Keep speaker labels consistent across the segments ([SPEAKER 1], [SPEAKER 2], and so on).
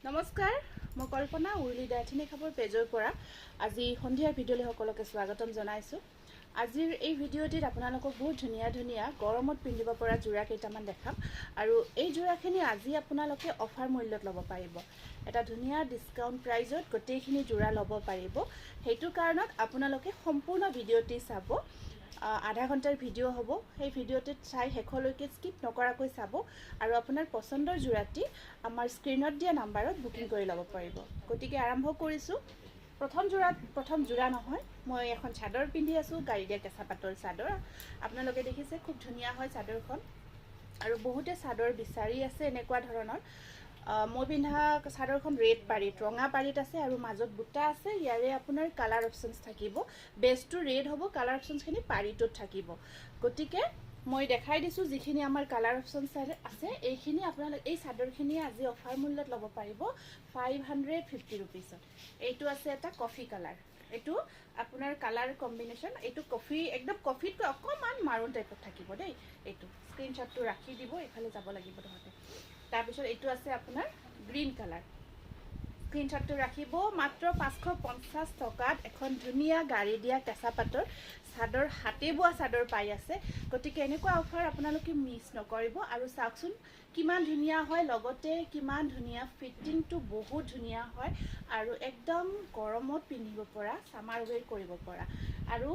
[SPEAKER 1] নমস্কাৰ, মই কল্পনা উৰ্লি ডাইথিনী খাবৰ পেজৰ পৰা আজি সন্ধিয়াৰ ভিডিঅ'লৈ সকলোকে স্বাগতম জনাইছোঁ। আজিৰ এই ভিডিঅ'টিত আপোনালোকক বহুত ধুনীয়া ধুনীয়া গৰমত পিন্ধিব পৰা যোৰা কেইটামান দেখাম আৰু এই যোৰাখিনি আজি আপোনালোকে অফাৰ মূল্যত ল'ব পাৰিব। এটা ধুনীয়া ডিছকাউণ্ট প্ৰাইজত গোটেইখিনি যোৰা ল'ব পাৰিব। সেইটো কাৰণত আপোনালোকে সম্পূৰ্ণ ভিডিঅ'টি চাব। আধা ঘণ্টাৰ ভিডিঅ' হ'ব। সেই ভিডিঅ'টোত চাই শেষলৈকে স্কিপ নকৰাকৈ চাব আৰু আপোনাৰ পচন্দৰ যোৰাটি আমাৰ স্ক্ৰীণত দিয়া নাম্বাৰত বুকিং কৰি ল'ব পাৰিব। গতিকে আৰম্ভ কৰিছোঁ। প্ৰথম যোৰা নহয়, মই এখন চাদৰ পিন্ধি আছোঁ, গাড়ী দিয়া কেঁচা পাটৰ চাদৰ। আপোনালোকে দেখিছে খুব ধুনীয়া হয় চাদৰখন আৰু বহুতে চাদৰ বিচাৰি আছে এনেকুৱা ধৰণৰ। মই পিন্ধা চাদৰখন ৰেড পাৰীত, ৰঙা পাৰীত আছে আৰু মাজত বুটা আছে। ইয়াৰে আপোনাৰ কালাৰ অপশ্যনছ থাকিব। বেজটো ৰেড হ'ব, কালাৰ অপশ্যনছখিনি পাৰীটোত থাকিব। গতিকে মই দেখাই দিছোঁ যিখিনি আমাৰ কালাৰ অপশ্যনছ আছে। এইখিনি আপোনালোকে এই চাদৰখিনি আজি অফাৰ মূল্যত ল'ব পাৰিব 550 ৰুপিছত। এইটো আছে এটা কফি কালাৰ। এইটো আপোনাৰ কালাৰ কম্বিনেশ্যন, এইটো কফি, একদম কফিতকৈ অকণমান মাৰুন টাইপত থাকিব দেই। এইটো স্ক্ৰীনশ্বটটো ৰাখি দিব, এইফালে যাব লাগিব তহঁতে। তাৰপিছত এইটো আছে আপোনাৰ গ্ৰীণ কালাৰ। স্ক্ৰীনশ্বটটো ৰাখিব। মাত্ৰ 550 টকাত এখন ধুনীয়া গাড়ী দিয়া কেঁচা পাটৰ চাদৰ, হাতে বোৱা চাদৰ পাই আছে। গতিকে এনেকুৱা অফাৰ আপোনালোকে মিছ নকৰিব। আৰু চাওকচোন কিমান ধুনীয়া হয়, লগতে কিমান ধুনীয়া ফিটিংটো, বহুত ধুনীয়া হয় আৰু একদম গৰমত পিন্ধিব পৰা, ছামাৰ ৱেৰ কৰিব পৰা। আৰু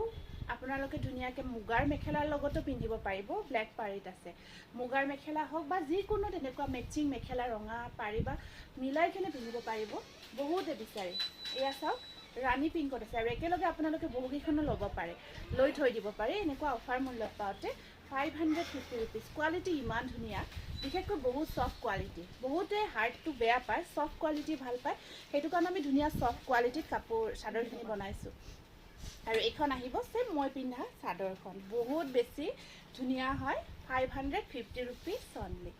[SPEAKER 1] আপোনালোকে ধুনীয়াকৈ মুগাৰ মেখেলাৰ লগতো পিন্ধিব পাৰিব। ব্লেক পাৰীত আছে, মুগাৰ মেখেলা হওক বা যিকোনো তেনেকুৱা মেচিং মেখেলা ৰঙা পাৰী বা মিলাই কিনে পিন্ধিব পাৰিব। বহুতে বিচাৰে। এয়া চাওক, ৰাণী পিংকত আছে আৰু একেলগে আপোনালোকে বহুকেইখনো ল'ব পাৰে, লৈ থৈ দিব পাৰে। এনেকুৱা অফাৰ মূল্যত পাওঁতে 550 ৰুপিজ। কোৱালিটি ইমান ধুনীয়া, বিশেষকৈ বহুত ছফ্ট কোৱালিটি। বহুতে হাৰ্ডটো বেয়া পায়, ছফ্ট কোৱালিটি ভাল পায়। সেইটো কাৰণে আমি ধুনীয়া ছফ্ট কোৱালিটিত কাপোৰ চাদৰখিনি বনাইছোঁ। আৰু এইখন আহিব চেম মই পিন্ধা চাদৰখন, বহুত বেছি ধুনীয়া হয়। 550 ৰুপিজ অনলি।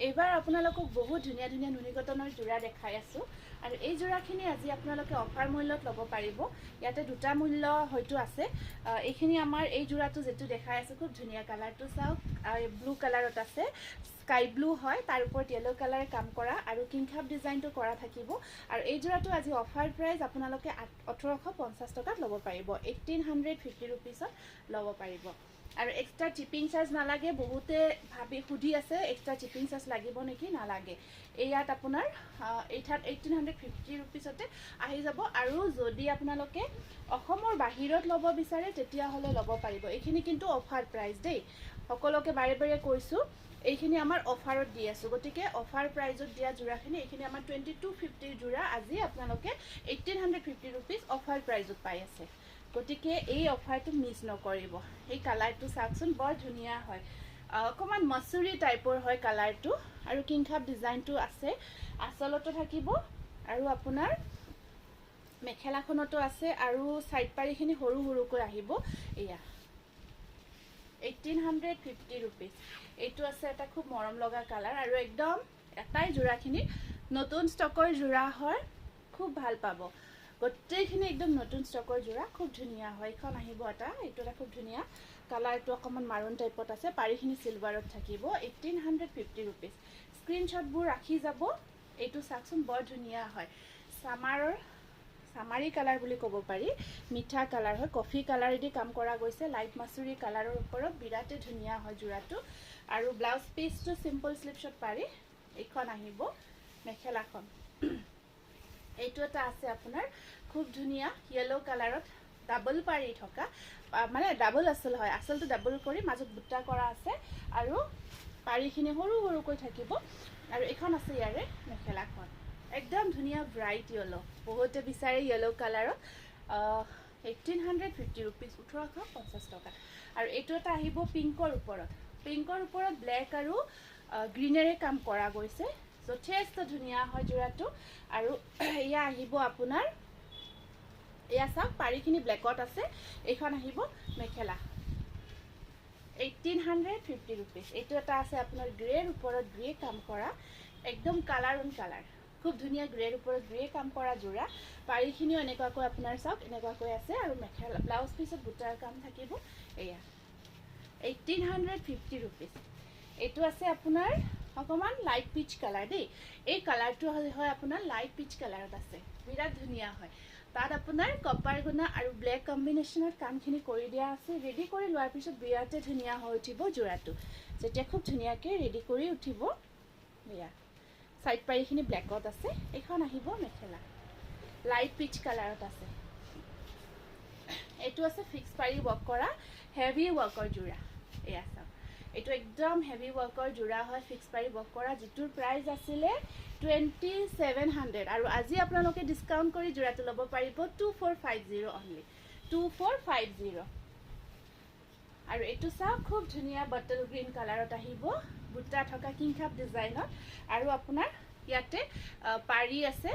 [SPEAKER 1] এইবাৰ আপোনালোকক বহুত ধুনীয়া ধুনীয়া নুনি কটনৰ যোৰা দেখাই আছোঁ আৰু এই যোৰাখিনি আজি আপোনালোকে অফাৰ মূল্যত ল'ব পাৰিব। ইয়াতে দুটা মূল্য হয়তো আছে। এইখিনি আমাৰ এই যোৰাটো যিটো দেখাই আছোঁ, খুব ধুনীয়া কালাৰটো চাওক, ব্লু কালাৰত আছে, স্কাই ব্লু হয়, তাৰ ওপৰত য়েলো কালাৰ কাম কৰা আৰু কিংখাপ ডিজাইনটো কৰা থাকিব। আৰু এই যোৰাটো আজি অফাৰ প্ৰাইচ আপোনালোকে 1850 টকাত ল'ব পাৰিব, 1850 ৰুপিজত ল'ব পাৰিব। আৰু এক্সট্ৰা চিপিং চাৰ্জ নালাগে। বহুতে সুধি আছে এক্সট্ৰা চিপিং চাৰ্জ লাগিব নেকি, নালাগে। ইয়াত আপোনাৰ 1850 ৰুপিজতে আহি যাব। আৰু যদি আপোনালোকে অসমৰ বাহিৰত ল'ব বিচাৰে তেতিয়াহ'লে ল'ব পাৰিব। এইখিনি কিন্তু অফাৰ প্ৰাইচ দেই, সকলোকে বাৰে বাৰে কৈছোঁ। এইখিনি আমাৰ অফাৰত দি আছোঁ। গতিকে অফাৰ প্ৰাইজত দিয়া যোৰাখিনি, এইখিনি আমাৰ 2250 যোৰা আজি আপোনালোকে 1850 ৰুপিজ অফাৰ প্ৰাইজত পাই আছে। গতিকে এই অফাৰটো মিছ নকৰিব। এই কালাৰটো চাওকচোন, বৰ ধুনীয়া হয়, অকণমান মচুৰী টাইপৰ হয় কালাৰটো। আৰু কিংখাপ ডিজাইনটো আছে, আঁচলতো থাকিব আৰু আপোনাৰ মেখেলাখনতো আছে। আৰু ছাইড পাৰিখিনি সৰু সৰুকৈ আহিব। এয়া 1850 ৰুপিজ। এইটো আছে এটা খুব মৰম লগা কালাৰ আৰু একদম এটাই যোৰাখিনি নতুন ষ্টকৰ যোৰা হয়, খুব ভাল পাব। গোটেইখিনি একদম নতুন ষ্টকৰ যোৰা, খুব ধুনীয়া হয়। এইখন আহিব এটা, এইটো এটা খুব ধুনীয়া কালাৰটো, অকণমান মাৰুন টাইপত আছে, পাৰিখিনি চিলভাৰত থাকিব। 1850 ৰুপিজ। স্ক্ৰীনশ্বটবোৰ ৰাখি যাব। এইটো চাওকচোন, বৰ ধুনীয়া হয়, চামাৰী কালাৰ বুলি ক'ব পাৰি, মিঠা কালাৰ হয়, কফি কালাৰেদি কাম কৰা গৈছে, লাইট মাচুৰী কালাৰৰ ওপৰত। বিৰাটেই ধুনীয়া হয় যোৰাটো। আৰু ব্লাউজ পিচটো চিম্পল শ্লিপছত পাৰি। এইখন আহিব মেখেলাখন। এইটো এটা আছে আপোনাৰ খুব ধুনীয়া য়েলো কালাৰত, ডাবল পাৰি থকা, মানে ডাবল আঁচল হয়, আঁচলটো ডাবল কৰি মাজত বুটা কৰা আছে আৰু পাৰিখিনি সৰু সৰুকৈ থাকিব। আৰু এইখন আছে ইয়াৰে মেখেলাখন, একদম ধুনীয়া ব্ৰাইট য়েলো। বহুতে বিচাৰে য়েলো কালাৰত। 1850 ৰুপিজ, 1850 টকা। আৰু এইটো এটা আহিব পিংকৰ ওপৰত, পিংকৰ ওপৰত ব্লেক আৰু গ্ৰীনেৰে কাম কৰা গৈছে। যথেষ্ট ধুনীয়া হয় যোৰাটো। আৰু এয়া আহিব আপোনাৰ, এয়া চাওক, পাৰিখিনি ব্লেকত আছে। এইখন আহিব মেখেলা, 1850 ৰুপিজ। এইটো এটা আছে আপোনাৰ গ্ৰেৰ ওপৰত গ্ৰে কাম কৰা, একদম কালাৰ অন কালাৰ, খুব ধুনীয়া গ্ৰেৰ ওপৰত গ্ৰে কাম কৰা যোৰা। পাৰিখিনিও এনেকুৱাকৈ আপোনাৰ চাওক, এনেকুৱাকৈ আছে। আৰু মেখেলা ব্লাউজ পিছত বুটাৰ কাম থাকিব। এয়া 1850 ৰুপিজ। এইটো আছে আপোনাৰ অকণমান লাইট পিচ কালাৰ দেই। এই কালাৰটো হয় আপোনাৰ লাইট পিচ কালাৰত আছে, বিৰাট ধুনীয়া হয়। তাত আপোনাৰ কপাৰ গুণা আৰু ব্লেক কম্বিনেশ্যনত কামখিনি কৰি দিয়া আছে। ৰেডি কৰি লোৱাৰ পিছত বিৰাটেই ধুনীয়া হৈ উঠিব যোৰাটো। যেতিয়া খুব ধুনীয়াকৈ ৰেডি কৰি উঠিব, এয়া চাইড পাৰিখিনি ব্লেকত আছে। এইখন আহিব মেখেলা, লাইট পিচ কালাৰত আছে। এইটো আছে ফিক্স পাৰি ৱৰ্ক কৰা হেভি ৱৰ্কৰ যোৰা। এয়া চাওক, এইটো একদম হেভি ৱৰ্কৰ যোৰা হয়, ফিক্স পাৰি ৱৰ্ক কৰা, যিটোৰ প্ৰাইচ আছিলে 2700 আৰু আজি আপোনালোকে ডিছকাউণ্ট কৰি যোৰাটো ল'ব পাৰিব 2450 অনলি, 2450। আৰু এইটো চাওক, খুব ধুনীয়া বটল গ্ৰীণ কালাৰত আহিব, বুটা থকা কিংখাপ ডিজাইনত। আৰু আপোনাৰ ইয়াতে পাৰি আছে,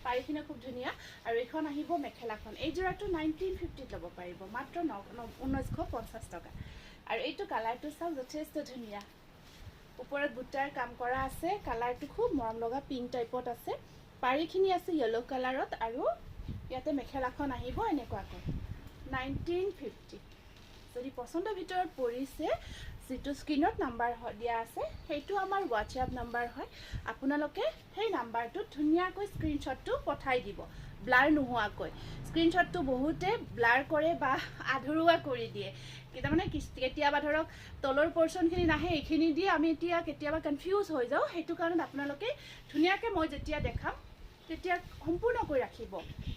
[SPEAKER 1] পাৰিখিনি খুব ধুনীয়া। আৰু এইখন আহিব মেখেলাখন। এই যোৰাটো 1950 ল'ব পাৰিব, মাত্ৰ 1950 টকা। আৰু এইটো কালাৰটো চাওক, যথেষ্ট ধুনীয়া, ওপৰত বুটাৰ কাম কৰা আছে। কালাৰটো খুব মৰম লগা পিংক টাইপত আছে। পাৰিখিনি আছে য়েল্ল' কালাৰত। আৰু ইয়াতে মেখেলাখন আহিব এনেকুৱাকৈ 1950। যদি পচন্দৰ ভিতৰত পৰিছে, যিটো স্ক্ৰীণত নাম্বাৰ দিয়া আছে সেইটো আমাৰ হোৱাটছএপ নাম্বাৰ হয়। আপোনালোকে সেই নাম্বাৰটোত ধুনীয়াকৈ স্ক্ৰীণশ্বটটো পঠাই দিব, ব্লাৰ নোহোৱাকৈ। স্ক্ৰীণশ্বটটো বহুতে ব্লাৰ কৰে বা আধৰুৱা কৰি দিয়ে, তাৰমানে কেতিয়াবা ধৰক তলৰ পৰ্চনখিনি নাহে, এইখিনি দিয়ে আমি এতিয়া কেতিয়াবা কনফিউজ হৈ যাওঁ। সেইটো কাৰণত আপোনালোকে ধুনীয়াকৈ মই যেতিয়া দেখাম তেতিয়া সম্পূৰ্ণকৈ ৰাখিব,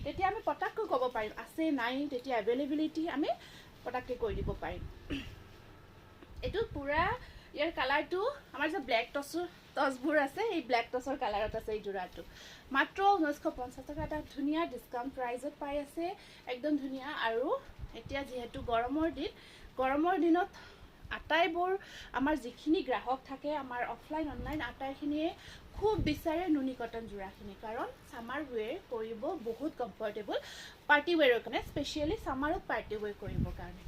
[SPEAKER 1] তেতিয়া আমি পটাককৈ ক'ব পাৰিম আছে নাই, তেতিয়া এভেইলেবিলিটি আমি পটাককৈ কৰি দিব পাৰিম। এইটো পূৰা ইয়াৰ কালাৰটো আমাৰ যে ব্লেক টচবোৰ আছে, এই ব্লেক টচৰ কালাৰত আছে এই যোৰাটো। মাত্ৰ 1950 টকা, এটা ধুনীয়া ডিছকাউণ্ট প্ৰাইজত পাই আছে, একদম ধুনীয়া। আৰু এতিয়া যিহেতু গৰমৰ দিনত আটাইবোৰ আমাৰ যিখিনি গ্ৰাহক থাকে, আমাৰ অফলাইন অনলাইন আটাইখিনিয়ে খুব বিচাৰে নুনি কটন যোৰাখিনি, কাৰণ ছামাৰ ৱেৰ কৰিব বহুত কমফৰ্টেবল, পাৰ্টি ৱেৰৰ কাৰণে, স্পেচিয়েলি ছামাৰত পাৰ্টি ৱেৰ কৰিবৰ কাৰণে।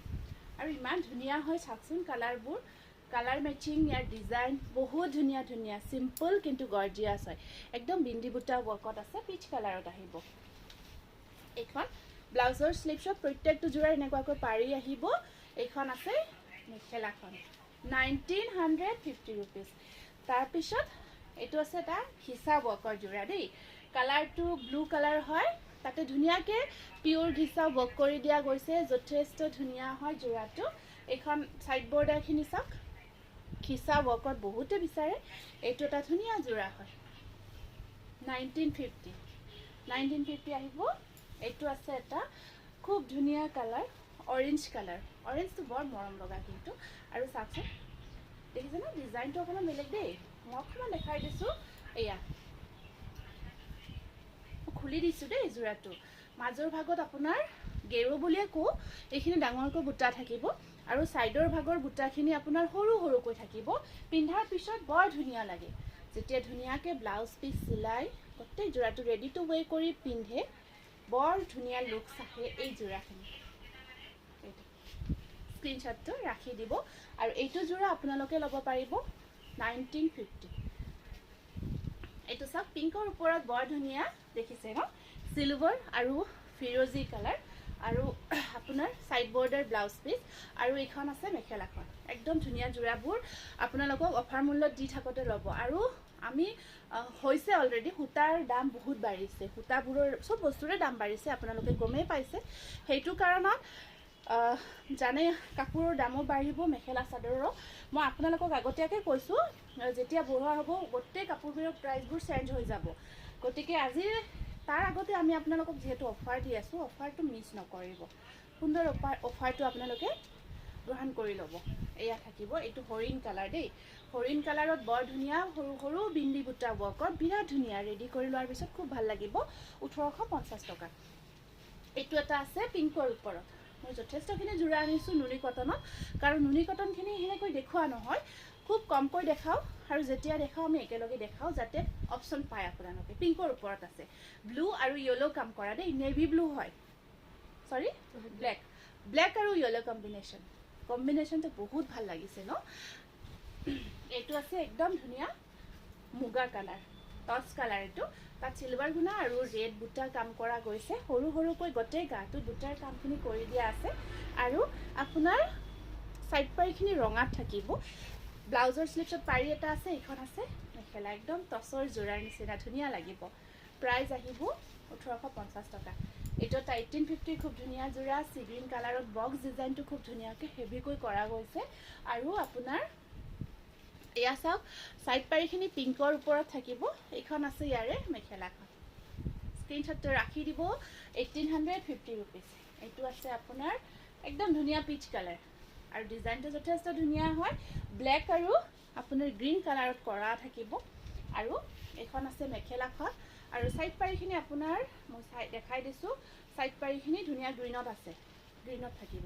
[SPEAKER 1] আৰু ইমান ধুনীয়া হয় চাওকচোন কালাৰবোৰ, কালাৰ মেচিং, ইয়াৰ ডিজাইন বহুত ধুনীয়া ধুনীয়া, চিম্পল কিন্তু গৰ্জিয়াছ হয়। একদম বিন্দি বুটা ৱৰ্কত আছে, পিচ কালাৰত আহিব। এইখন ব্লাউজৰ শ্লিভছত প্ৰত্যেকটো যোৰাৰ এনেকুৱাকৈ পাৰি আহিব। এইখন আছে মেখেলাখন 1950 ৰুপিজ। তাৰপিছত এইটো আছে এটা ঘিচা ৱৰ্কৰ যোৰা দেই। কালাৰটো ব্লু কালাৰ হয়, তাতে ধুনীয়াকৈ পিয়'ৰ ঘিচা ৱৰ্ক কৰি দিয়া গৈছে, যথেষ্ট ধুনীয়া হয় যোৰাটো। এইখন ছাইড বৰ্ডাৰখিনি চাওক, ঘিচা ৱৰ্কত বহুতে বিচাৰে। এইটো এটা ধুনীয়া যোৰা হয়, 1950 আহিব। এইটো আছে এটা খুব ধুনীয়া কালাৰ, অৰেঞ্জ কালাৰ। অৰেঞ্জটো বৰ মৰম লগা কিন্তু। আৰু চাওকচোন, দেখিছে ন ডিজাইনটো অকণমান বেলেগ দেই। মই অকণমান দেখাই দিছোঁ, এয়া খুলি দিছোঁ দেই যোৰাটো। মাজৰ ভাগত আপোনাৰ গেৰু বুলিয়ে কওঁ, এইখিনি ডাঙৰকৈ বুটা থাকিব। আৰু ছাইডৰ ভাগৰ বুটাখিনি আপোনাৰ সৰু সৰুকৈ থাকিব। পিন্ধাৰ পিছত বৰ ধুনীয়া লাগে, যেতিয়া ধুনীয়াকৈ ব্লাউজ পিচ চিলাই গোটেই যোৰাটো ৰেডি টু ৱেৰ কৰি পিন্ধে, বৰ ধুনীয়া লুকছ আহে এই যোৰাখিনি। স্ক্ৰীনশ্বটটো ৰাখি দিব। আৰু এইটো যোৰা আপোনালোকে ল'ব পাৰিব 1950। এইটো চাওক, পিংকৰ ওপৰত বৰ ধুনীয়া দেখিছে ন, চিলভাৰ আৰু ফিৰোজি কালাৰ। আৰু আপোনাৰ ছাইড বৰ্ডাৰ ব্লাউজ পিচ। আৰু এইখন আছে মেখেলাখন। একদম ধুনীয়া যোৰাবোৰ আপোনালোকক অফাৰ মূল্যত দি থাকোঁতে ল'ব। আৰু আমি হৈছে অলৰেডি, সূতাৰ দাম বহুত বাঢ়িছে, সূতাবোৰৰ চব বস্তুৰে দাম বাঢ়িছে, আপোনালোকে গমেই পাইছে। সেইটো কাৰণত জানে কাপোৰৰ দামো বাঢ়িব, মেখেলা চাদৰৰ। মই আপোনালোকক আগতীয়াকৈ কৈছোঁ, যেতিয়া বঢ়োৱা হ'ব গোটেই কাপোৰবোৰৰ প্ৰাইচবোৰ চেঞ্জ হৈ যাব। গতিকে আজি তাৰ আগতে আমি আপোনালোকক যিহেতু অফাৰ দি আছোঁ, অফাৰটো মিছ নকৰিব। সুন্দৰ অফাৰটো আপোনালোকে গ্ৰহণ কৰি ল'ব। এয়া থাকিব, এইটো হৰিণ কালাৰ দেই। হৰিণ কালাৰত বৰ ধুনীয়া সৰু সৰু বিন্দি বুটা ৱৰ্কত, বিৰাট ধুনীয়া। ৰেডি কৰি লোৱাৰ পিছত খুব ভাল লাগিব, 1850 টকা। এইটো এটা আছে পিংকৰ ওপৰত। মই যথেষ্টখিনি যোৰা আনিছোঁ নুনি কটনত, কাৰণ নুনি কটনখিনি সেনেকৈ দেখুওৱা নহয়, খুব কমকৈ দেখাওঁ। আৰু যেতিয়া দেখাওঁ আমি একেলগে দেখাওঁ, যাতে অপশ্যন পায় আপোনালোকে। পিংকৰ ওপৰত আছে, ব্লু আৰু য়েল্ল' কাম কৰা দেই, নেভি ব্লু হয়, চৰি ব্লেক আৰু য়েল্ল' কম্বিনেশ্যনটো বহুত ভাল লাগিছে ন। এইটো আছে একদম ধুনীয়া মুগা কালাৰ, টচ কালাৰ। এইটো তাত চিলভাৰ গুণা আৰু ৰেড বুটা কাম কৰা গৈছে, সৰু সৰুকৈ গোটেই গাটো বুটাৰ কামখিনি কৰি দিয়া আছে। আৰু আপোনাৰ ছাইড পাৰিখিনি ৰঙাত থাকিব, ব্লাউজৰ স্লিভছত পাৰি এটা আছে, এইখন আছে মেখেলা, একদম টচৰ যোৰাৰ নিচিনা ধুনীয়া লাগিব। প্ৰাইচ আহিব 1850 টকা। এইটো 1850 খুব ধুনীয়া যোৰা, চি গ্ৰীণ কালাৰত বক্স ডিজাইনটো খুব ধুনীয়াকৈ হেভিকৈ কৰা গৈছে। আৰু আপোনাৰ এয়া চাওক, ছাইড পাৰিখিনি পিংকৰ ওপৰত থাকিব। এইখন আছে ইয়াৰে মেখেলাখন, স্ক্ৰীনশ্বটটো ৰাখি দিব। 1850 ৰুপিজ। এইটো আছে আপোনাৰ একদম ধুনীয়া পিচ কালাৰ, আৰু ডিজাইনটো যথেষ্ট ধুনীয়া হয়। ব্লেক আৰু আপোনাৰ গ্ৰীণ কালাৰত কৰা থাকিব। আৰু এইখন আছে মেখেলাখন, আৰু ছাইড পাৰিখিনি আপোনাৰ মই দেখাই দিছোঁ। ছাইড পাৰিখিনি ধুনীয়া গ্ৰীণত আছে, গ্ৰীণত থাকিব।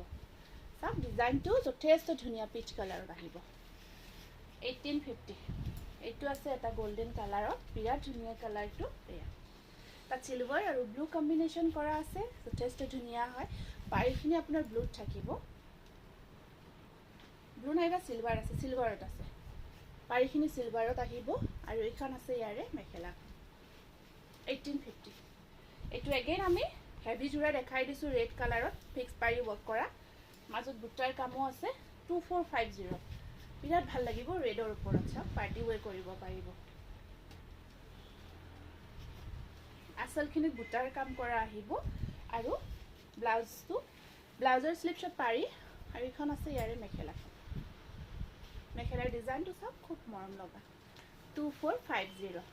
[SPEAKER 1] চাওক ডিজাইনটো যথেষ্ট ধুনীয়া পিচ কালাৰত আহিব। 1850। এইটো আছে এটা গল্ডেন কালাৰত, বিৰাট ধুনীয়া কালাৰটো। এয়া তাত চিলভাৰ আৰু ব্লু কম্বিনেশ্যন কৰা আছে, যথেষ্ট ধুনীয়া হয়। পাৰিখিনি আপোনাৰ ব্লুত থাকিব, ব্লু নাইবা চিলভাৰ আছে, চিলভাৰত আছে। পাৰিখিনি চিলভাৰত আহিব। আৰু এইখন আছে ইয়াৰে মেখেলাখন, 1850। এইটো এগেইন আমি হেভি যোৰা দেখাই দিছোঁ, ৰেড কালাৰত ফিক্স পাৰি ৱৰ্ক কৰা, মাজত বুটাৰ কামো আছে। 2450। বিৰাট ভাল লাগিব ৰেডৰ ওপৰত। চাওক পাৰ্টি ৱেৰ কৰিব পাৰিব। আচলখিনিত বুটাৰ কাম কৰা আহিব। আৰু ব্লাউজৰ স্লিভছত পাৰি, আৰু এইখন আছে ইয়াৰে মেখেলাখন। মেখেলাৰ ডিজাইনটো চাওক খুব মৰম লগা। 2450।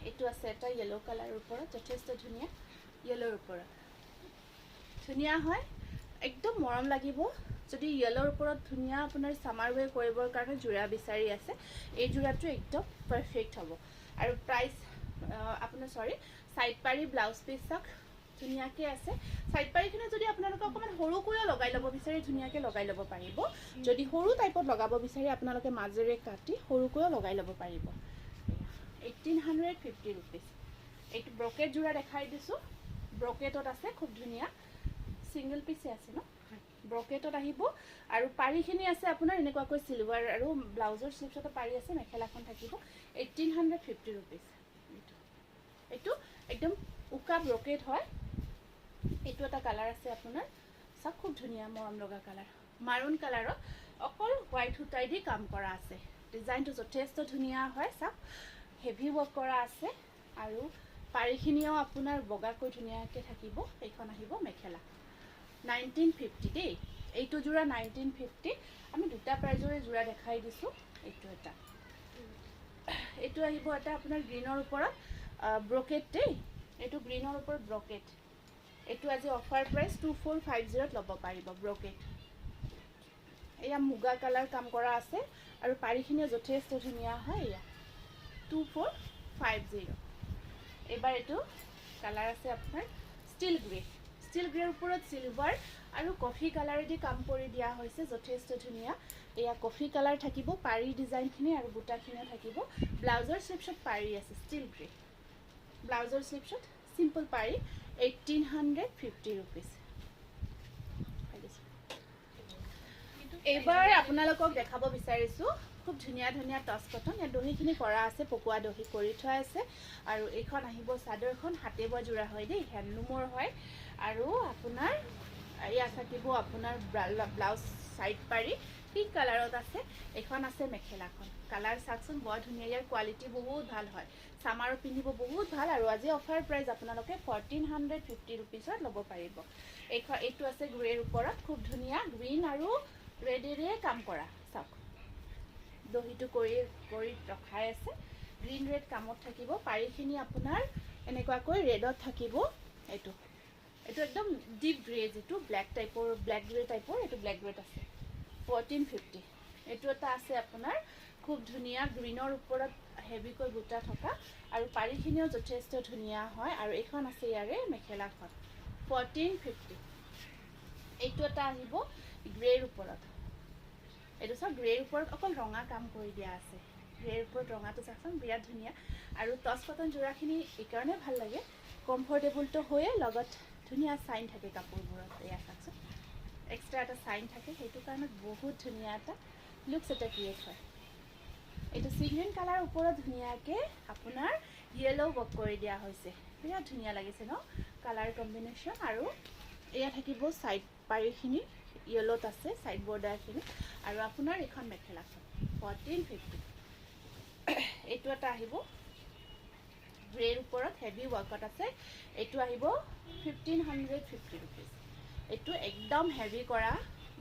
[SPEAKER 1] এইটো আছে এটা য়েল্ল' কালাৰৰ ওপৰত, যথেষ্ট ধুনীয়া য়েল্ল'ৰ ওপৰত ধুনীয়া হয়, একদম মৰম লাগিব। যদি য়েল্ল'ৰ ওপৰত ধুনীয়া আপোনাৰ ছামাৰ ৱেৰ কৰিবৰ কাৰণে যোৰা বিচাৰি আছে, এই যোৰাটো একদম পাৰফেক্ট হ'ব। আৰু প্ৰাইচ আপোনাৰ ছাইড পাৰি ব্লাউজ পিচ চাওক ধুনীয়াকৈ আছে। ছাইড পাৰিখিনি যদি আপোনালোকে অকণমান সৰুকৈও লগাই ল'ব বিচাৰি ধুনীয়াকৈ লগাই ল'ব পাৰিব। যদি সৰু টাইপত লগাব বিচাৰি আপোনালোকে মাজেৰে কাটি সৰুকৈও লগাই ল'ব পাৰিব। 1850 ৰুপিজ। এইটো ব্ৰকেট যোৰা দেখাই দিছোঁ, ব্ৰকেটত আছে খুব ধুনীয়া, ছিংগল পিচে আছে ন, ব্ৰকেটত আহিব। আৰু পাৰিখিনি আছে আপোনাৰ এনেকুৱাকৈ চিলভাৰ, আৰু ব্লাউজৰ স্লিভছতো পাৰি আছে, মেখেলাখন থাকিব। 1850 ৰুপিজ। এইটো একদম উকা ব্ৰকেট হয়। এইটো এটা কালাৰ আছে আপোনাৰ, চাওক খুব ধুনীয়া মৰম লগা কালাৰ, মাৰুণ কালাৰত অকল হোৱাইট সূতাই দি কাম কৰা আছে। ডিজাইনটো যথেষ্ট ধুনীয়া হয়, চাওক হেভি ৱৰ্ক কৰা আছে। আৰু পাৰিখিনিও আপোনাৰ বগাকৈ ধুনীয়াকৈ থাকিব। এইখন আহিব মেখেলা, 1950 দেই। এইটো যোৰা 1950। আমি দুটা প্ৰাইজৰে যোৰা দেখাই দিছোঁ। এইটো আহিব এটা আপোনাৰ গ্ৰীণৰ ওপৰত ব্ৰকেট দেই, এইটো গ্ৰীণৰ ওপৰত ব্ৰকেট। এইটো আজি অফাৰ প্ৰাইচ 2450ত ল'ব পাৰিব ব্ৰকেট। এয়া মুগা কালাৰ কাম কৰা আছে, আৰু পাৰিখিনিও যথেষ্ট ধুনীয়া হয়। এয়া 2450। এইবাৰ এইটো কালাৰ আছে আপোনাৰ ষ্টিল গ্ৰে, ষ্টিল গ্ৰেৰ ওপৰত চিলভাৰ আৰু কফি কালাৰেদি কাম কৰি দিয়া হৈছে, যথেষ্ট ধুনীয়া। এয়া কফি কালাৰ থাকিব, পাৰি ডিজাইনখিনি আৰু বুটাখিনিও থাকিব। ব্লাউজৰ স্লিভছত পাৰি আছে, ষ্টিল গ্ৰে ব্লাউজৰ স্লিভছত চিম্পল পাৰি। 1850 ৰুপিজ। এইবাৰ আপোনালোকক দেখাব বিচাৰিছোঁ খুব ধুনীয়া ধুনীয়া টচ কটন। ইয়াত দহিখিনি কৰা আছে, পকোৱা দহি কৰি থোৱা আছে। আৰু এইখন আহিব চাদৰখন, হাতে বোৱা যোৰা হয় দেই, হেণ্ডলুমৰ হয়। আৰু আপোনাৰ ইয়াত থাকিব আপোনাৰ ব্লাউজ ছাইড পাৰি পিংক কালাৰত আছে। এইখন আছে মেখেলাখন, কালাৰ চাওকচোন বৰ ধুনীয়া, ইয়াৰ কোৱালিটি বহুত ভাল হয়, ছামাৰত পিন্ধিব বহুত ভাল। আৰু আজি অফাৰ প্ৰাইচ আপোনালোকে 1450 ৰুপিজত ল'ব পাৰিব। এইটো আছে গ্ৰেৰ ওপৰত, খুব ধুনীয়া গ্ৰীণ আৰু ৰেডেৰে কাম কৰা। চাওক দহিটো কৰি ৰখাই আছে, গ্ৰীণ ৰেড কামত থাকিব। পাৰিখিনি আপোনাৰ এনেকুৱাকৈ ৰেডত থাকিব। এইটো একদম ডিপ গ্ৰে, যিটো ব্লেক গ্ৰে টাইপৰ, এইটো ব্লেক গ্ৰেত আছে 1450। এইটো এটা আছে আপোনাৰ খুব ধুনীয়া গ্ৰীণৰ ওপৰত হেভিকৈ বুটা থকা, আৰু পাৰিখিনিও যথেষ্ট ধুনীয়া হয়। আৰু এইখন আছে ইয়াৰে মেখেলাখন, 1450। এইটো এটা আহিব গ্ৰেৰ ওপৰত, এইটো চাওক গ্ৰেৰ ওপৰত অকল ৰঙা কাম কৰি দিয়া আছে। গ্ৰেৰ ওপৰত ৰঙাটো চাওকচোন বিৰাট ধুনীয়া। আৰু টচ কটন যোৰাখিনি এইকাৰণে ভাল লাগে, কমফৰ্টেবলটো হৈয়ে লগত ধুনীয়া চাইন থাকে কাপোৰবোৰত। এয়া চাওকচোন এক্সট্ৰা এটা চাইন থাকে, সেইটো কাৰণত বহুত ধুনীয়া এটা লুকছ এটা ক্ৰিয়েট হয়। এইটো চি গ্ৰীণ কালাৰ ওপৰত ধুনীয়াকৈ আপোনাৰ য়েল্ল' ৱৰ্ক কৰি দিয়া হৈছে, বিৰাট ধুনীয়া লাগিছে ন কালাৰ কম্বিনেশ্যন। আৰু এয়া থাকিব ছাইড পাৰিখিনি, য়েলোত আছে সাইড বৰ্ডাৰখিনি আৰু আপোনাৰ এখন মেখেলাখন 1450 এইটো এটা আহিব গ্ৰেৰ ওপৰত হেভি ৱৰ্কত আছে এইটো আহিব 1550 रुपीस এইটো একদম হেভি কৰা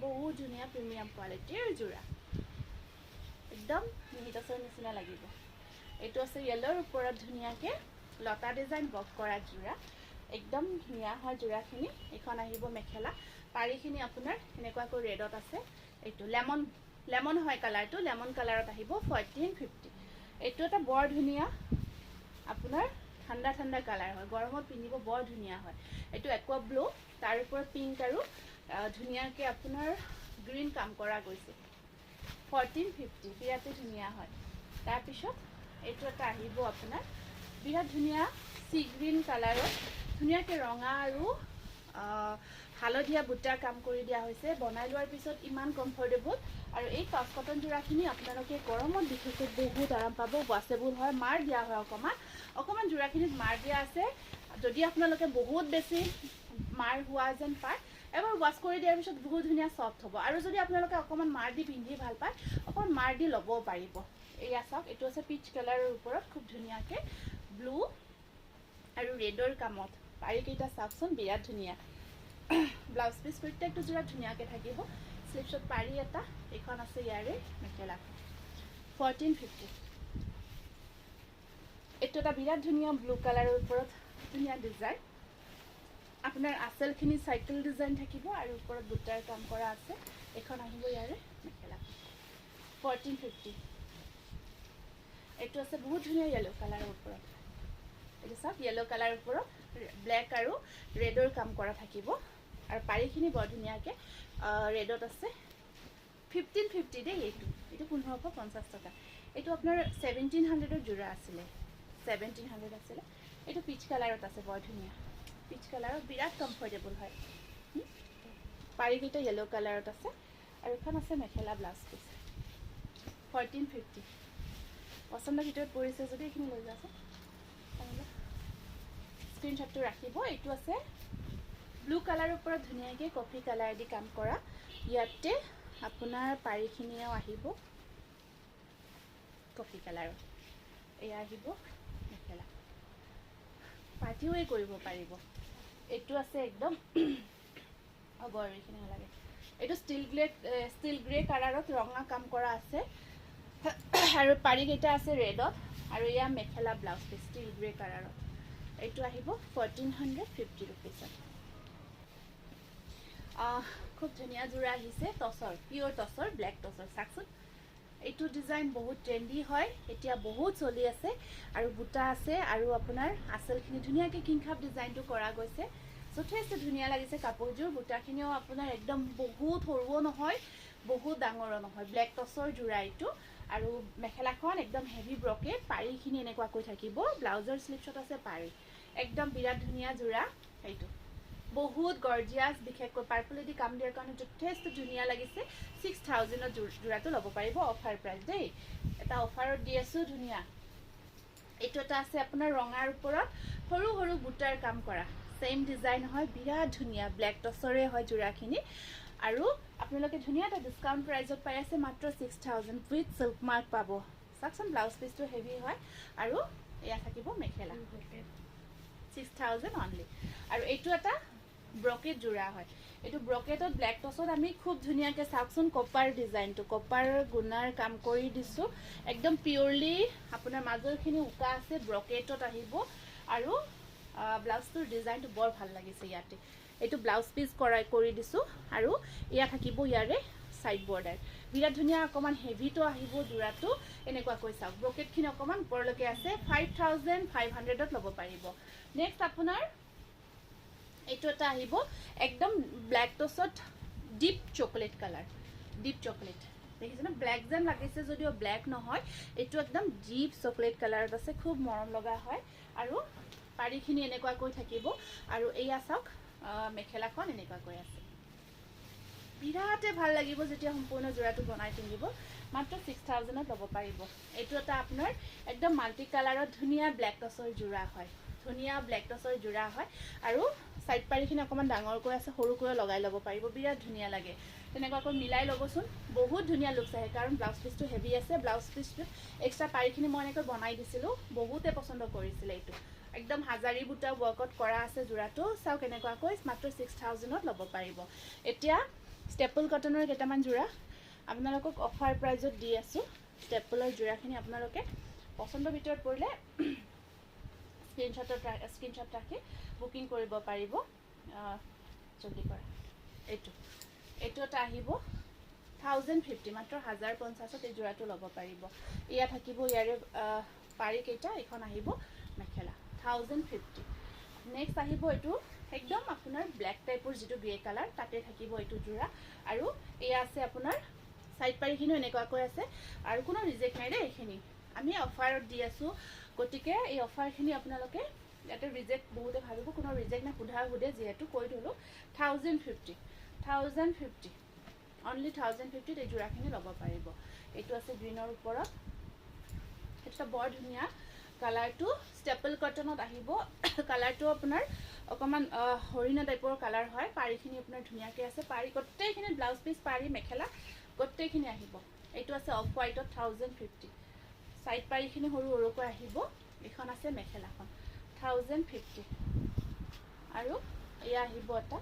[SPEAKER 1] বহুত ধুনীয়া প্ৰিমিয়াম কোৱালিটিৰ জোৰা একদম মিহিদাসৰ নিচিনা লাগিব এইটো আছে য়েলোৰ ওপৰত ধুনীয়াকে লতা ডিজাইন বক কৰা জোৰা একদম ধুনীয়া হয় জোৰাখিনি এখন আহিব মেখেলা পাৰিখিনি আপোনাৰ এনেকুৱাকৈ ৰেডত আছে এইটো লেমন হয় কালাৰটো লেমন কালাৰত আহিব 1450 এইটো এটা বৰ ধুনীয়া আপোনাৰ ঠাণ্ডা ঠাণ্ডা কালাৰ হয় গৰমত পিন্ধিব বৰ ধুনীয়া হয় এইটো একোৱা ব্লু তাৰ ওপৰত পিংক আৰু ধুনীয়াকে আপোনাৰ গ্ৰীণ কাম কৰা গৈছে 1450 বিৰাট ধুনীয়া হয় তাৰ পিছত এইটো এটা আহিব আপোনাৰ বিৰাট ধুনীয়া সি গ্ৰীণ কালাৰত ধুনীয়াকে ৰঙা আৰু হালধীয়া বুটাৰ কাম কৰি দিয়া হৈছে বনাই লোৱাৰ পিছত ইমান কমফৰ্টেবল আৰু এই টপ কটন জোৰাখিনি আপোনালোকে গৰমত বিশেষকৈ বহুত আৰাম পাব ৱাশেবল হয় মাৰ দিয়া হয় অকমান জোৰাখিনিত মাৰ দিয়া আছে যদি আপোনালোকে বহুত বেছি মাৰ হোৱা যেন পায় এবাৰ ৱাশ কৰি দিয়াৰ পিছত বহুত ধুনীয়া সফট হ'ব আৰু যদি আপোনালোকে অকমান মাৰ দি পিন্ধি ভাল পায় অকমান মাৰ দি ল'ব পাৰিব এয়া চাওক এইটো আছে পিচ কালাৰৰ ওপৰত খুব ধুনীয়াকে ব্লু আৰু ৰেডৰ কামত পাৰিকেইটা চাওকচোন বিৰাট ধুনীয়া ব্লাউজ পিচ প্ৰত্যেকটো জোৰা ধুনীয়াকে থাকিব স্লিপছত পাৰি এটা এখন আছে ইয়াৰে মেখেলা 1450 এইটো এটা বিৰাট ধুনীয়া ব্লু কালাৰৰ ওপৰত ধুনীয়া ডিজাইন আপোনাৰ আঁচলখিনি সাইকেল ডিজাইন থাকিব আৰু ওপৰত বুটাৰ কাম কৰা আছে এখন আহিব ইয়াৰে মেখেলা 1450 এইটো আছে বহুত ধুনীয়া য়েলো কালাৰৰ ওপৰত এইটো চাওক য়েলো কালাৰৰ ওপৰত ব্লেক আৰু ৰেডৰ কাম কৰা থাকিব আৰু পাৰিখিনি বৰ ধুনীয়াকে ৰেডত আছে 1550 দেই এইটো 1550 টকা এইটো আপোনাৰ 1700ৰ জোৰা আছিলে 1700 আছিলে এইটো পিচ কালাৰত আছে বৰ ধুনীয়া পিচ কালাৰত বিৰাট কমফৰ্টেবল হয় পাৰিকেইটা য়েলো কালাৰত আছে আৰু এখন আছে মেখেলা ব্লাউজ পিচ 1450 পচন্দৰ ভিতৰত পৰিছে যদি এইখিনি লৈ যাচোন স্ক্ৰীনশ্বটটো ৰাখিব এইটো আছে ব্লু কালাৰৰ ওপৰত ধুনীয়াকৈ কফি কালাৰ দি কাম কৰা ইয়াতে আপোনাৰ পাৰিখিনিও আহিব কফি কালাৰত এয়া আহিব মেখেলা পাৰ্টিও কৰিব পাৰিব এইটো আছে একদম হ'ব আৰু এইখিনি নালাগে এইটো ষ্টিল গ্ৰে কালাৰত ৰঙা কাম কৰা আছে আৰু পাৰিকেইটা আছে ৰেডত আৰু এয়া মেখেলা ব্লাউজ পিচ ষ্টিল গ্ৰে কালাৰত এইটো আহিব 1450 रुपीस খুব ধুনীয়া জোৰা আহিছে টছৰ পিওৰ টছৰ ব্লেক টছৰ চাকচোন এইটো ডিজাইন বহুত ট্ৰেন্ডি হয় এতিয়া বহুত চলি আছে আৰু বুটা আছে আৰু আপোনাৰ আঁচলখিনি ধুনীয়াকৈ কিংখাপ ডিজাইনটো কৰা গৈছে যথেষ্ট ধুনীয়া লাগিছে কাপোৰযোৰ বুটাখিনিও আপোনাৰ একদম বহুত সৰুও নহয় বহুত ডাঙৰো নহয় ব্লেক টছৰ জোৰা এইটো আৰু মেখেলাখন একদম হেভি ব্ৰকেট পাৰিখিনি এনেকুৱাকৈ থাকিব ব্লাউজৰ স্লিপছত আছে পাৰি একদম বিৰাট ধুনীয়া জোৰা এইটো বহুত গৰ্জিয়াস বিশেষকৈ পাৰ্পলেদি কাম দিয়াৰ কাৰণে যথেষ্ট ধুনীয়া লাগিছে 6000ৰ জোৰাটো ল'ব পাৰিব অফাৰ প্ৰাইস দেই এটা অফাৰত দি আছো ধুনীয়া এইটো এটা আছে আপোনাৰ ৰঙাৰ ওপৰত সৰু সৰু বুটাৰ কাম কৰা সেম ডিজাইন হয় বিৰাট ধুনীয়া ব্লেক টছৰে হয় জোৰাখিনি আৰু আপোনালোকে ধুনীয়া এটা ডিসকাউন্ট প্ৰাইজত পাই আছে মাত্ৰ 6000 উইথ সিল্ক মাৰ্ক পাব সাকচন ব্লাউজ পিচটো হেভি হয় আৰু এয়া থাকিব মেখেলা 6000 অনলি আৰু এইটো এটা ব্ৰকেট জোৰা হয় এইটো ব্ৰকেটত ব্লেক টছত আমি খুব ধুনীয়াকৈ চাওকচোন কপাৰ ডিজাইনটো কপাৰ গুণাৰ কাম কৰি দিছো একদম পিওৰলি আপোনাৰ মাজৰখিনি উকা আছে ব্ৰকেটত আহিব আৰু ব্লাউজটোৰ ডিজাইনটো বৰ ভাল লাগিছে ইয়াতে এইটো ব্লাউজ পিচ কৰি দিছো আৰু ইয়া থাকিব ইয়াৰে সাইড বৰ্ডাৰ বিৰাট ধুনীয়া অকমান হেভিটো আহিব জোৰাটো এনেকুৱাকৈ চাওক ব্ৰকেটখিনি অকমান ওপৰলৈকে আছে 5500ত ল'ব পাৰিব নেক্সট আপোনাৰ এইটো এটা আহিব একদম ব্ল্যাক টছত deep chocolate colour deep chocolate দেখিছেনে ব্ল্যাক যেন লাগিছে যদিও ব্ল্যাক নহয় এইটো একদম ডিপ চকলেট কালাৰত আছে খুব মৰম লগা হয় আৰু পাৰিখিনি এনেকুৱাকৈ থাকিব আৰু এইয়া চাওক মেখেলাখন এনেকুৱাকৈ আছে বিৰাটে ভাল লাগিব যেতিয়া সম্পূৰ্ণ জোৰাটো বনাই পিন্ধিব মাত্ৰ 6000ত ল'ব পাৰিব এইটো এটা আপোনাৰ একদম মাল্টি কালাৰত ধুনীয়া ব্ল্যাক টছৰ জোৰা হয় ধুনীয়া ব্ল্যাক টছৰ জোৰা হয় আৰু সাইড পাৰিখিনি অকণমান ডাঙৰকৈ আছে সৰুকৈ লগাই ল'ব পাৰিব বিৰাট ধুনীয়া লাগে তেনেকুৱাকৈ মিলাই ল'বচোন বহুত ধুনীয়া লুকছ আহে কাৰণ ব্লাউজ পিচটো হেভি আছে ব্লাউজ পিচটো এক্সট্ৰা পাৰিখিনি মই এনেকৈ বনাই দিছিলোঁ বহুতে পচন্দ কৰিছিলে এইটো একদম হাজাৰী বুটা ৱৰ্কত কৰা আছে যোৰাটো চাওক কেনেকুৱাকৈ মাত্ৰ 6000ত ল'ব পাৰিব এতিয়া ষ্টেপল কটনৰ কেইটামান যোৰা আপোনালোকক অফাৰ প্ৰাইজত দি আছোঁ ষ্টেপলৰ যোৰাখিনি আপোনালোকে পচন্দৰ ভিতৰত পৰিলে স্ক্ৰীনশ্বট ৰাখি বুকিং কৰিব পাৰিব জলদি কৰা এইটো এটা আহিব 1050 মাত্ৰ 1050ত এই যোৰাটো ল'ব পাৰিব ইয়া থাকিব ইয়াৰে পাৰি কেইটা এখন আহিব মেখেলা 1050 নেক্সট আহিব এইটো একদম আপোনাৰ ব্ল্যাক টাইপৰ যেটো গ্ৰে কালাৰ তাতে থাকিব এইটো যোৰা আৰু এয়া আছে আপোনাৰ সাইড পাৰিখিনি এনেকুৱাকৈ আছে আৰু কোনো ৰিজেক্ট নাই দেই এইখিনি আমি অফাৰত দি আছোঁ গতিকে এই অফাৰখিনি আপোনালোকে ইয়াতে ৰিজেক্ট বহুতে ভাবিব কোনো ৰিজেক্ট নাই সুধে যেহেতু কৈ দিলোঁ 1050 অনলি 1050 এই যোৰাখিনি ল'ব পাৰিব এইটো আছে গ্ৰীনৰ ওপৰত এটা বৰ ধুনীয়া কালাৰটো ষ্টেপল কটনত আহিব কালাৰটো আপোনাৰ অকমান হৰিণা টাইপৰ কালাৰ হয় পাৰিখিনি আপোনাৰ ধুনীয়াকৈ আছে পাৰি গোটেইখিনি ব্লাউজ পিচ পাৰি মেখেলা গোটেইখিনি আহিব এইটো আছে অফ হোৱাইটত 1050 সাইড পাৰিখিনি সৰু সৰুকৈ আহিব এখন আছে মেখেলাখন 1050 আৰু এয়া আহিব এটা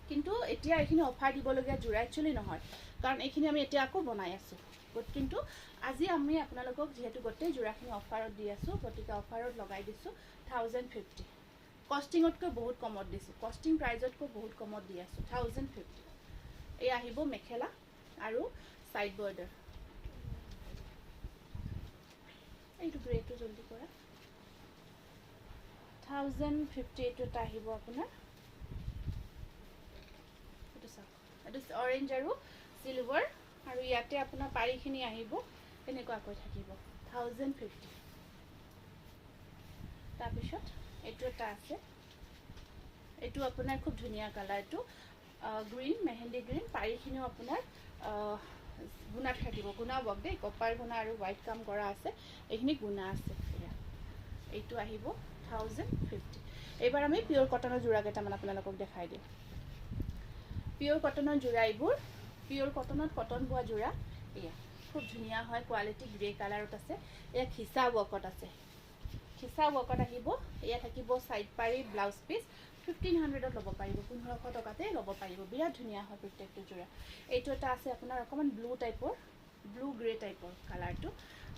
[SPEAKER 1] কিন্তু এতিয়া এইখিনি অফাৰ দিবলগীয়া যোৰা একচুয়ালি নহয় কাৰণ এইখিনি আমি এতিয়া আকৌ বনাই আছোঁ কিন্তু আজি আমি আপোনালোকক যেহেতু গোটেই যোৰাখিনি অফাৰত দি আছোঁ গতিকে অফাৰত লগাই দিছোঁ 1050 কষ্টিঙতকৈ বহুত কমত দিছোঁ কষ্টিং প্ৰাইজতকৈ বহুত কমত দি আছোঁ 1050 এই আহিব মেখেলা আৰু সাইড বৰ্ডাৰ এইটো গ্ৰেটো জলদি কৰা 1050 এইটো এটা আহিব আপোনাৰ এইটো চাওক এইটো অৰেঞ্জ আৰু সিলভাৰ আৰু ইয়াতে আপোনাৰ পাৰিখিনি আহিব এনেকুৱাকৈ থাকিব 1050 তাৰপিছত এইটো এটা আছে এইটো আপোনাৰ খুব ধুনীয়া কালাৰটো গ্ৰীন মেহেন্দি গ্ৰীন পাৰিখিনিও আপোনাৰ গুণাত থাকিব গুণা বক দেই কপাৰ গুণা আৰু হোৱাইট কাম কৰা আছে এইখিনি গুণা আছে এইটো আহিব 1050 এইবাৰ আমি পিয়ৰ কটনৰ যোৰা কেইটামান আপোনালোকক দেখাই দিম পিয়ৰ কটনৰ যোৰা এইবোৰ পিয়ৰ কটনত কটন বোৱা যোৰা এয়া খুব ধুনীয়া হয় কোৱালিটি গ্ৰে কালাৰত আছে এয়া খিচা ৱৰ্কত আছে খিচা ৱৰ্কত আহিব এয়া থাকিব সাইড পাৰি ব্লাউজ পিচ 1500ত ল'ব পাৰিব 1500 টকাতে ল'ব পাৰিব বিৰাট ধুনীয়া হয় প্ৰত্যেকটো যোৰা এইটো এটা আছে আপোনাৰ অকমান ব্লু টাইপৰ ব্লু গ্ৰে টাইপৰ কালাৰটো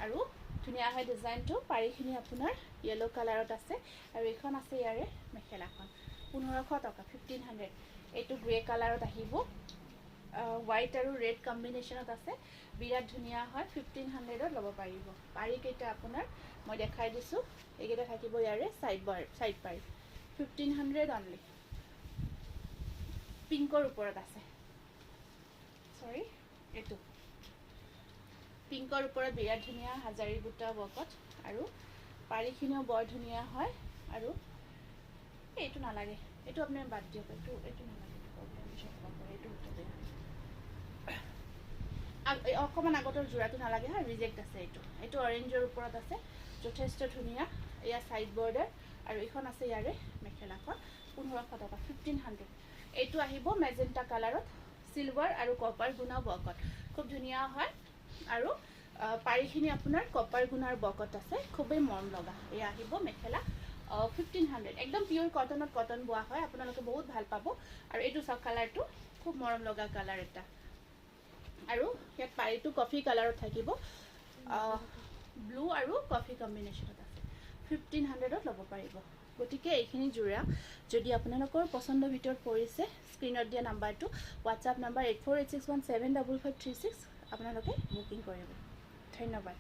[SPEAKER 1] আৰু ধুনীয়া হয় ডিজাইনটো পাৰিখিনি আপোনাৰ ইয়েলো কালাৰত আছে আৰু এখন আছে ইয়াৰে মেখেলাখন 1500 টকা 1500 এইটো গ্ৰে কালাৰত আহিব হোৱাইট আৰু ৰেড কম্বিনেশ্যনত আছে বিৰাট ধুনীয়া হয় 1500ত ল'ব পাৰিব পাৰি কেইটা আপোনাৰ মই দেখাই দিছোঁ এইকেইটা থাকিব ইয়াৰে সাইড পাৰি 1500 অনলি পিংকৰ ওপৰত আছে সৰি এইটো পিংকৰ ওপৰত বিৰাট ধুনীয়া হাজাৰী বুটা ৱৰ্কত আৰু পাৰিখিনিও বৰ ধুনীয়া হয় আৰু এইটো নালাগে এইটো আপুনি বাদ দিয়ক এইটো নালাগে প্ৰব্লেম এইটো অকমান আগতৰ যোৰাটো নালাগে হা ৰিজেক্ট আছে এইটো অৰেঞ্জৰ ওপৰত আছে যথেষ্ট ধুনীয়া এয়া সাইড বৰ্ডাৰ আৰু এখন আছে ইয়াৰে মেখেলাখন 1500 টকা 1500 এইটো আহিব মেজেন্টা কালাৰত সিলভাৰ আৰু কপাৰ গুণা ৱৰ্কত খুব ধুনীয়া হয় আৰু পাৰিখিনি আপোনাৰ কপাৰ গুণাৰ ৱৰ্কত আছে খুবেই মৰম লগা এয়া আহিব মেখেলা 1500 একদম পিয়ৰ কটনত কটন বোৱা হয় আপোনালোকে বহুত ভাল পাব আৰু এইটো সব কালাৰটো খুব মৰম লগা কালাৰ এটা আৰু ইয়াত পাৰিটো কফি কালাৰত থাকিব ব্লু আৰু কফি কম্বিনেশ্যনত আছে 1500ত ল'ব পাৰিব গতিকে এইখিনি যোৰা যদি আপোনালোকৰ পছন্দৰ ভিতৰত পৰিছে স্ক্ৰীনত দিয়া নাম্বাৰটো WhatsApp নাম্বাৰ 8486175536 আপোনালোকে বুকিং কৰিব ধন্যবাদ